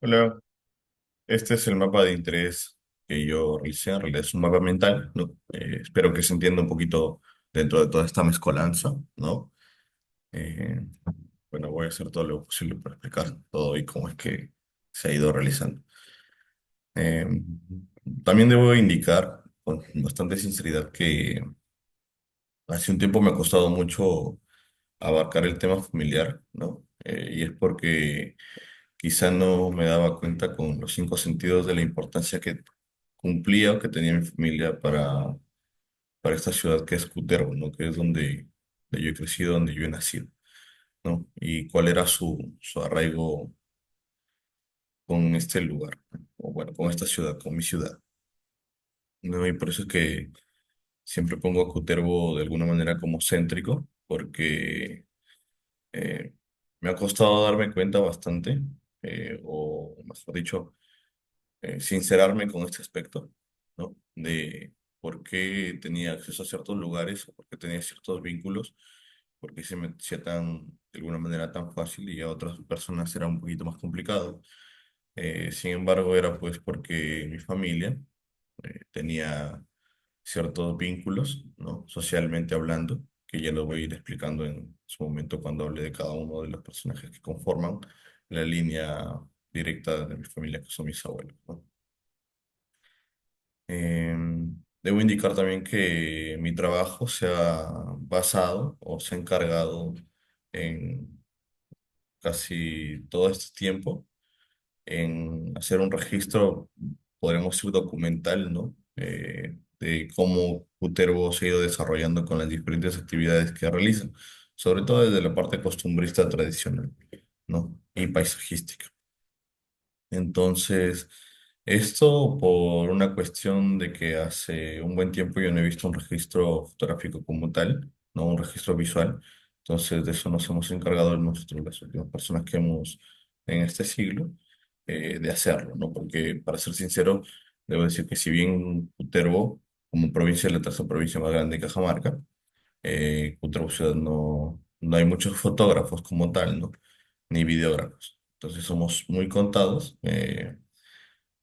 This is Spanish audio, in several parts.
Hola, este es el mapa de interés que yo realicé. En realidad es un mapa mental, ¿no? Espero que se entienda un poquito dentro de toda esta mezcolanza, ¿no? Eh, bueno, voy a hacer todo lo posible para explicar todo y cómo es que se ha ido realizando. Eh, También debo indicar con bastante sinceridad que hace un tiempo me ha costado mucho abarcar el tema familiar, ¿no? Y es porque quizá no me daba cuenta con los cinco sentidos de la importancia que cumplía o que tenía mi familia para esta ciudad que es Cutervo, ¿no? Que es donde yo he crecido, donde yo he nacido, ¿no? Y cuál era su arraigo con este lugar, ¿no? O bueno, con esta ciudad, con mi ciudad, ¿no? Y por eso es que siempre pongo a Cutervo de alguna manera como céntrico, porque eh, me ha costado darme cuenta bastante, o mejor dicho, sincerarme con este aspecto, ¿no? De por qué tenía acceso a ciertos lugares, o por qué tenía ciertos vínculos, por qué se me hacía de alguna manera tan fácil y a otras personas era un poquito más complicado. Sin embargo, era pues porque mi familia tenía ciertos vínculos, ¿no? Socialmente hablando, que ya lo voy a ir explicando en su momento cuando hable de cada uno de los personajes que conforman la línea directa de mi familia, que son mis abuelos, ¿no? Debo indicar también que mi trabajo se ha basado o se ha encargado en casi todo este tiempo en hacer un registro, podríamos decir documental, ¿no? De cómo Cutervo se ha ido desarrollando con las diferentes actividades que realiza, sobre todo desde la parte costumbrista tradicional, ¿no? Y paisajística. Entonces, esto por una cuestión de que hace un buen tiempo yo no he visto un registro fotográfico como tal, no un registro visual. Entonces, de eso nos hemos encargado nosotros, las últimas personas que hemos en este siglo, de hacerlo, ¿no? Porque, para ser sincero, debo decir que si bien Cutervo, como provincia, es la tercera provincia más grande de Cajamarca, Cutervo Ciudad no hay muchos fotógrafos como tal, ¿no? Ni videógrafos. Entonces somos muy contados,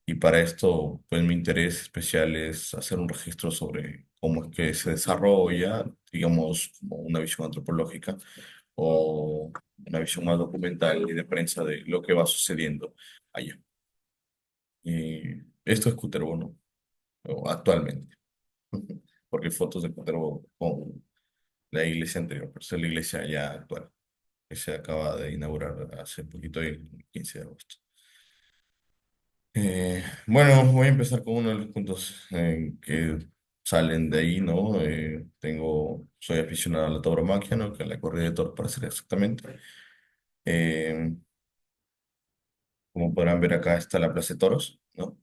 y para esto, pues mi interés especial es hacer un registro sobre cómo es que se desarrolla, digamos, como una visión antropológica o una visión más documental y de prensa de lo que va sucediendo allá. Esto es Cutervo, ¿no? O actualmente, porque hay fotos de Cutervo con la iglesia anterior, pero esa es la iglesia ya actual, que se acaba de inaugurar hace poquito, el 15 de agosto. Bueno, voy a empezar con uno de los puntos que salen de ahí, ¿no? Soy aficionado a la tauromaquia, ¿no? Que es la corrida de toros, para ser exactamente. Eh, Como podrán ver, acá está la Plaza de Toros, ¿no?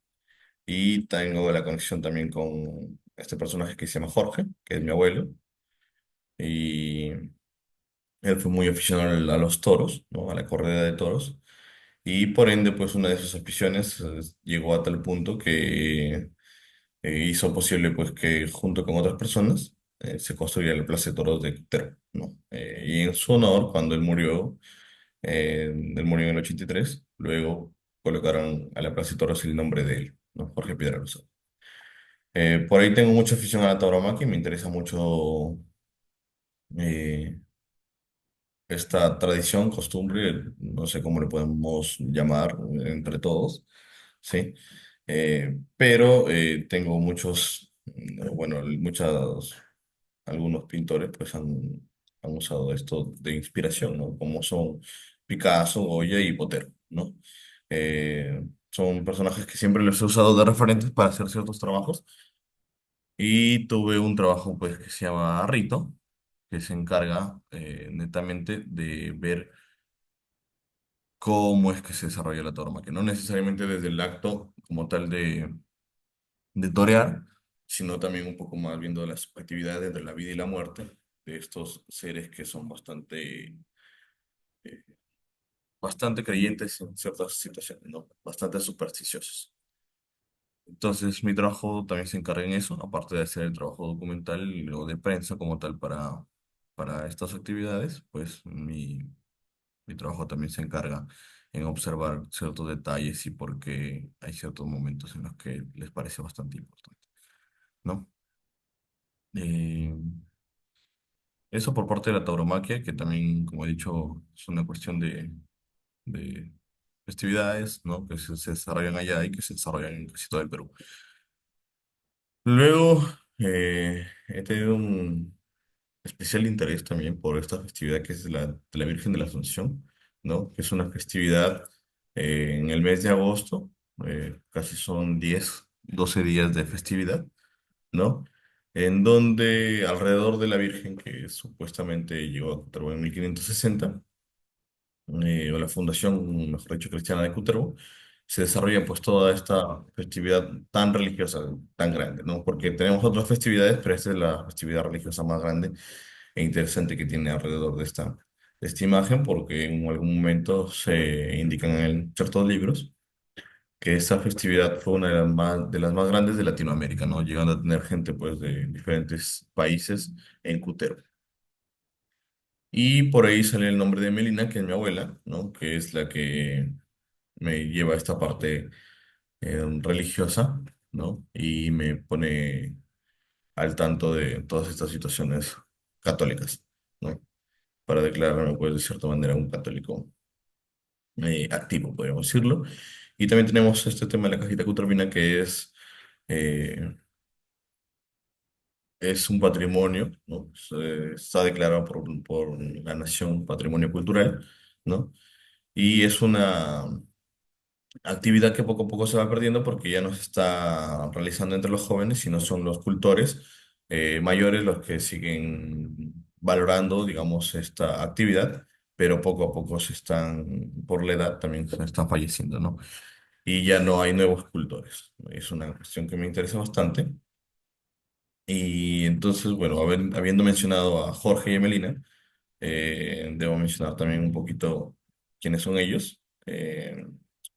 Y tengo la conexión también con este personaje que se llama Jorge, que es mi abuelo. Y él fue muy aficionado a los toros, ¿no? A la corrida de toros. Y por ende, pues una de sus aficiones llegó a tal punto que hizo posible pues que junto con otras personas se construyera la Plaza de Toros de Quintero, ¿no? Y en su honor, cuando él murió en el 83, luego colocaron a la Plaza de Toros el nombre de él, ¿no? Jorge Piedra Rosado. Por ahí tengo mucha afición a la tauromaquia y me interesa mucho eh, esta tradición, costumbre, no sé cómo le podemos llamar entre todos, ¿sí? Pero tengo algunos pintores pues han usado esto de inspiración, ¿no? Como son Picasso, Goya y Botero, ¿no? Son personajes que siempre los he usado de referentes para hacer ciertos trabajos, y tuve un trabajo pues que se llama Rito, que se encarga netamente de ver cómo es que se desarrolla la tauromaquia, no necesariamente desde el acto como tal de torear, sino también un poco más viendo las actividades de la vida y la muerte de estos seres que son eh, bastante creyentes en ciertas situaciones, ¿no? Bastante supersticiosos. Entonces, mi trabajo también se encarga en eso, aparte de hacer el trabajo documental o de prensa como tal para estas actividades, pues Mi trabajo también se encarga en observar ciertos detalles y por qué hay ciertos momentos en los que les parece bastante importante, ¿no? Eh, Eso por parte de la tauromaquia, que también, como he dicho, es una cuestión de festividades, ¿no? Que se desarrollan allá y que se desarrollan en casi todo el Perú. Luego, he tenido un especial interés también por esta festividad que es de la Virgen de la Asunción, ¿no? Que es una festividad en el mes de agosto, casi son 10 12 días de festividad, ¿no? En donde alrededor de la Virgen, que supuestamente llegó a Cutervo en 1560, o la fundación, mejor dicho, cristiana de Cutervo, se desarrolla pues toda esta festividad tan religiosa, tan grande, ¿no? Porque tenemos otras festividades, pero esta es la festividad religiosa más grande e interesante que tiene alrededor de esta imagen, porque en algún momento se indican en ciertos libros que esta festividad fue una de las más grandes de Latinoamérica, ¿no? Llegando a tener gente pues de diferentes países en Cutero. Y por ahí sale el nombre de Melina, que es mi abuela, ¿no? Que es la que me lleva a esta parte religiosa, ¿no? Y me pone al tanto de todas estas situaciones católicas, ¿no? Para declararme, pues, de cierta manera un católico activo, podríamos decirlo. Y también tenemos este tema de la cajita cutromina, que eh, es un patrimonio, ¿no? Está declarado por la nación patrimonio cultural, ¿no? Y es una actividad que poco a poco se va perdiendo porque ya no se está realizando entre los jóvenes, sino son los cultores mayores los que siguen valorando, digamos, esta actividad, pero poco a poco se están, por la edad, también se están falleciendo, ¿no? Y ya no hay nuevos cultores. Es una cuestión que me interesa bastante. Y entonces, bueno, habiendo mencionado a Jorge y Emelina, debo mencionar también un poquito quiénes son ellos.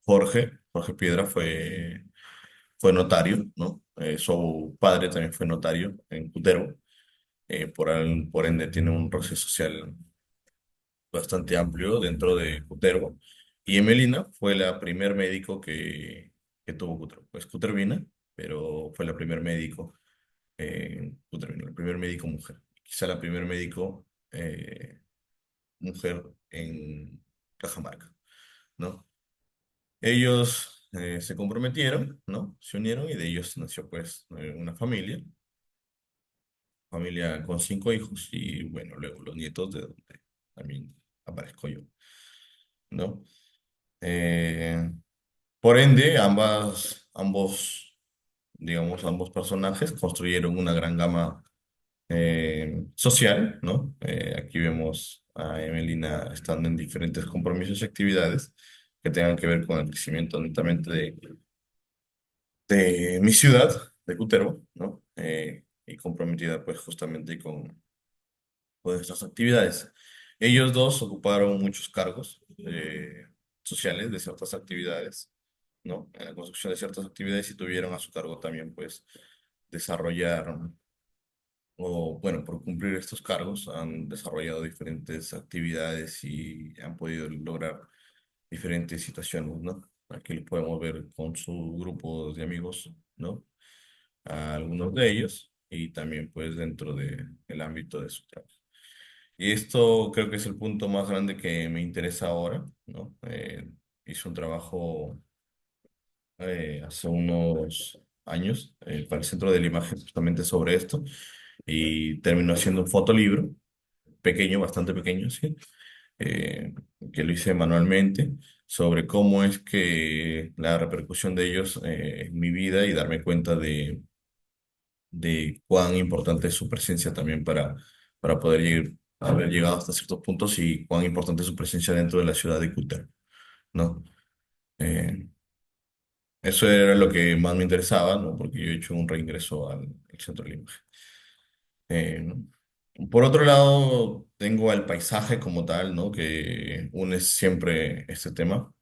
Jorge Piedra fue notario, ¿no? Su padre también fue notario en Cutero, por ende tiene un roce social bastante amplio dentro de Cutero. Y Emelina fue la primer médico que tuvo Cutero. Pues Cutero vino, pero fue la primer médico, Cutero vino, la primer médico mujer. Quizá la primer médico mujer en Cajamarca, ¿no? Ellos se comprometieron, ¿no? Se unieron y de ellos nació pues una familia con 5 hijos y bueno, luego los nietos de donde también aparezco yo, ¿no? Eh, por ende, digamos, ambos personajes construyeron una gran gama social, ¿no? Aquí vemos a Emelina estando en diferentes compromisos y actividades que tengan que ver con el crecimiento netamente de mi ciudad, de Cutervo, ¿no? Y comprometida pues justamente con estas actividades. Ellos dos ocuparon muchos cargos sociales de ciertas actividades, ¿no? En la construcción de ciertas actividades y tuvieron a su cargo también pues desarrollar o bueno, por cumplir estos cargos han desarrollado diferentes actividades y han podido lograr diferentes situaciones, ¿no? Aquí lo podemos ver con su grupo de amigos, ¿no? A algunos de ellos y también pues dentro del ámbito de su trabajo. Y esto creo que es el punto más grande que me interesa ahora, ¿no? Hice un trabajo hace unos años para el Centro de la Imagen justamente sobre esto y terminó siendo un fotolibro pequeño, bastante pequeño, sí, eh, que lo hice manualmente sobre cómo es que la repercusión de ellos en mi vida y darme cuenta de cuán importante es su presencia también para poder haber llegado hasta ciertos puntos y cuán importante es su presencia dentro de la ciudad de Cúter, ¿no? Eh, Eso era lo que más me interesaba, ¿no? Porque yo he hecho un reingreso al centro de Lima. Eh, por otro lado, tengo al paisaje como tal, ¿no? Que une siempre este tema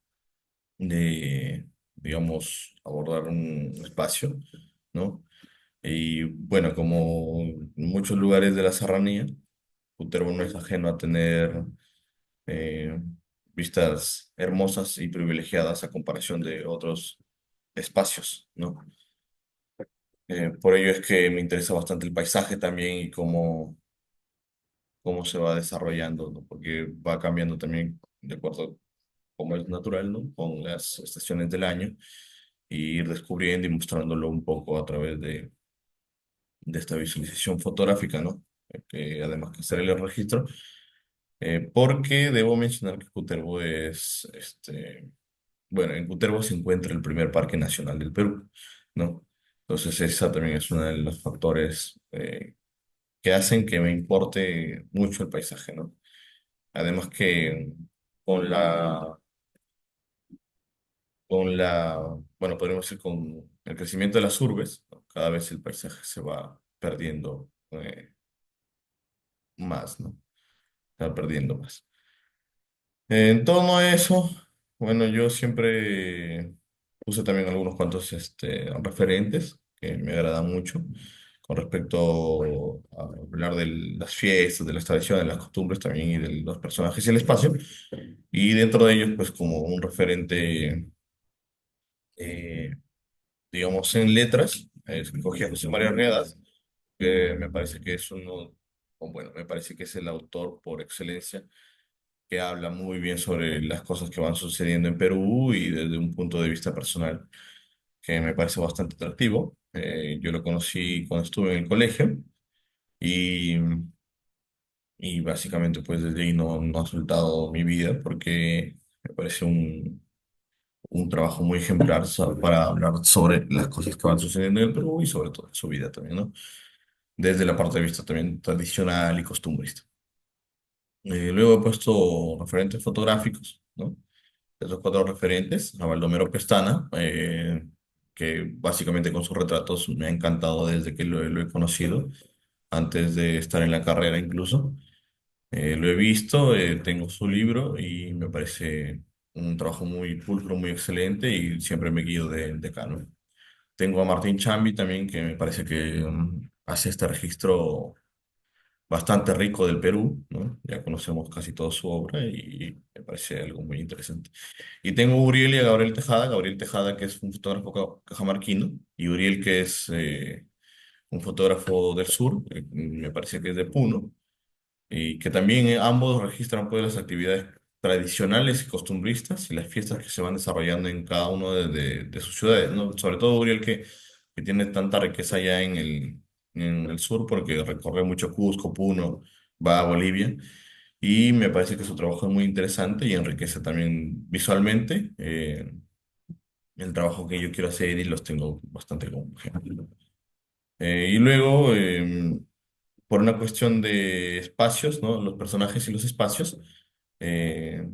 de, digamos, abordar un espacio, ¿no? Y bueno, como en muchos lugares de la serranía, Cutervo no es ajeno a tener vistas hermosas y privilegiadas a comparación de otros espacios, ¿no? Por ello es que me interesa bastante el paisaje también y cómo se va desarrollando, ¿no? Porque va cambiando también de acuerdo a cómo es natural, ¿no? Con las estaciones del año, y ir descubriendo y mostrándolo un poco a través de esta visualización fotográfica, ¿no? Que además que hacer el registro, porque debo mencionar que Cutervo es, bueno, en Cutervo se encuentra el primer parque nacional del Perú, ¿no? Entonces esa también es uno de los factores que hacen que me importe mucho el paisaje, ¿no? Además que con la, bueno, podríamos decir con el crecimiento de las urbes, ¿no? Cada vez el paisaje se va perdiendo más, ¿no? Se va perdiendo más. En torno a eso, bueno, yo siempre puse también algunos cuantos referentes que me agradan mucho con respecto a hablar de las fiestas, de las tradiciones, de las costumbres también y de los personajes y el espacio. Y dentro de ellos, pues como un referente, eh, digamos, en letras, escogí a José María Riadas, que me parece que es uno, o bueno, me parece que es el autor por excelencia que habla muy bien sobre las cosas que van sucediendo en Perú y desde un punto de vista personal que me parece bastante atractivo. Yo lo conocí cuando estuve en el colegio y, y básicamente pues desde ahí no ha soltado mi vida porque me parece un trabajo muy ejemplar para hablar sobre las cosas que van sucediendo en el Perú y sobre todo su vida también, ¿no? Desde la parte de vista también tradicional y costumbrista. Luego he puesto referentes fotográficos, ¿no? Esos cuatro referentes, a Baldomero Pestana, que básicamente con sus retratos me ha encantado desde que lo he conocido, antes de estar en la carrera incluso. Lo he visto, tengo su libro y me parece un trabajo muy pulcro, muy excelente y siempre me guío de acá, ¿no? Tengo a Martín Chambi también, que me parece que hace este registro bastante rico del Perú, ¿no? Ya conocemos casi toda su obra y me parece algo muy interesante. Y tengo a Uriel y a Gabriel Tejada que es un fotógrafo cajamarquino, y Uriel que es un fotógrafo del sur, me parece que es de Puno, y que también ambos registran pues las actividades tradicionales y costumbristas y las fiestas que se van desarrollando en cada uno de sus ciudades, ¿no? Sobre todo Uriel que tiene tanta riqueza allá en el sur porque recorre mucho Cusco, Puno, va a Bolivia, y me parece que su trabajo es muy interesante y enriquece también visualmente el trabajo que yo quiero hacer y los tengo bastante como ejemplo. Y luego, por una cuestión de espacios, ¿no? Los personajes y los espacios, eh,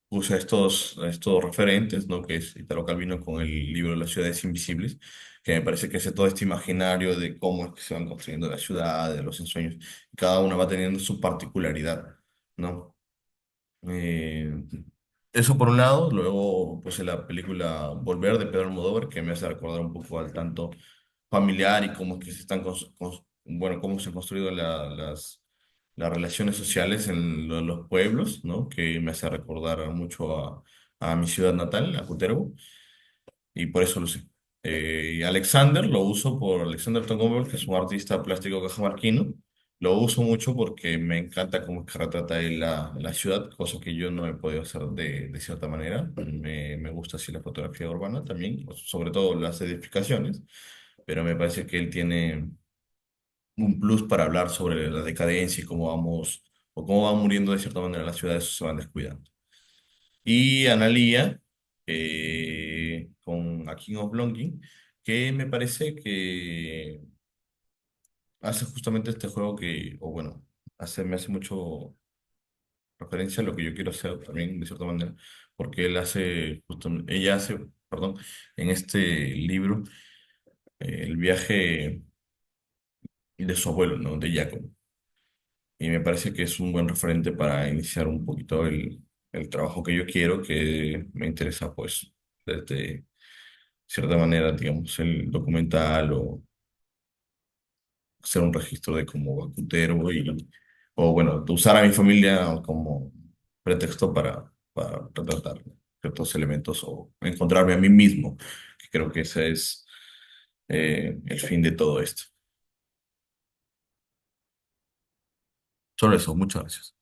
puse a estos referentes, ¿no? Que es Italo Calvino con el libro Las ciudades invisibles, que me parece que es todo este imaginario de cómo es que se van construyendo las ciudades, los ensueños, y cada una va teniendo su particularidad, ¿no? Eh, Eso por un lado, luego puse la película Volver de Pedro Almodóvar, que me hace recordar un poco al tanto familiar y cómo es que se están, bueno, cómo se han construido las relaciones sociales en los pueblos, ¿no? Que me hace recordar mucho a mi ciudad natal, a Cutervo, y por eso lo sé. Y Alexander lo uso por Alexander Tongomel, que es un artista plástico cajamarquino. Lo uso mucho porque me encanta cómo es que retrata él la ciudad, cosa que yo no he podido hacer de cierta manera. Me gusta así la fotografía urbana también, sobre todo las edificaciones, pero me parece que él tiene un plus para hablar sobre la decadencia y cómo vamos, o cómo van muriendo de cierta manera las ciudades o se van descuidando. Y Analía, con A King of Longing, que me parece que hace justamente este juego que, o bueno, me hace mucho referencia a lo que yo quiero hacer también, de cierta manera, porque ella hace, perdón, en este libro, el viaje de su abuelo, ¿no? De Jacob. Y me parece que es un buen referente para iniciar un poquito el trabajo que yo quiero, que me interesa, pues, desde cierta manera, digamos, el documental o hacer un registro de cómo va Cutero o bueno, de usar a mi familia como pretexto para retratar ciertos elementos o encontrarme a mí mismo, que creo que ese es el fin de todo esto. Solo eso, muchas gracias.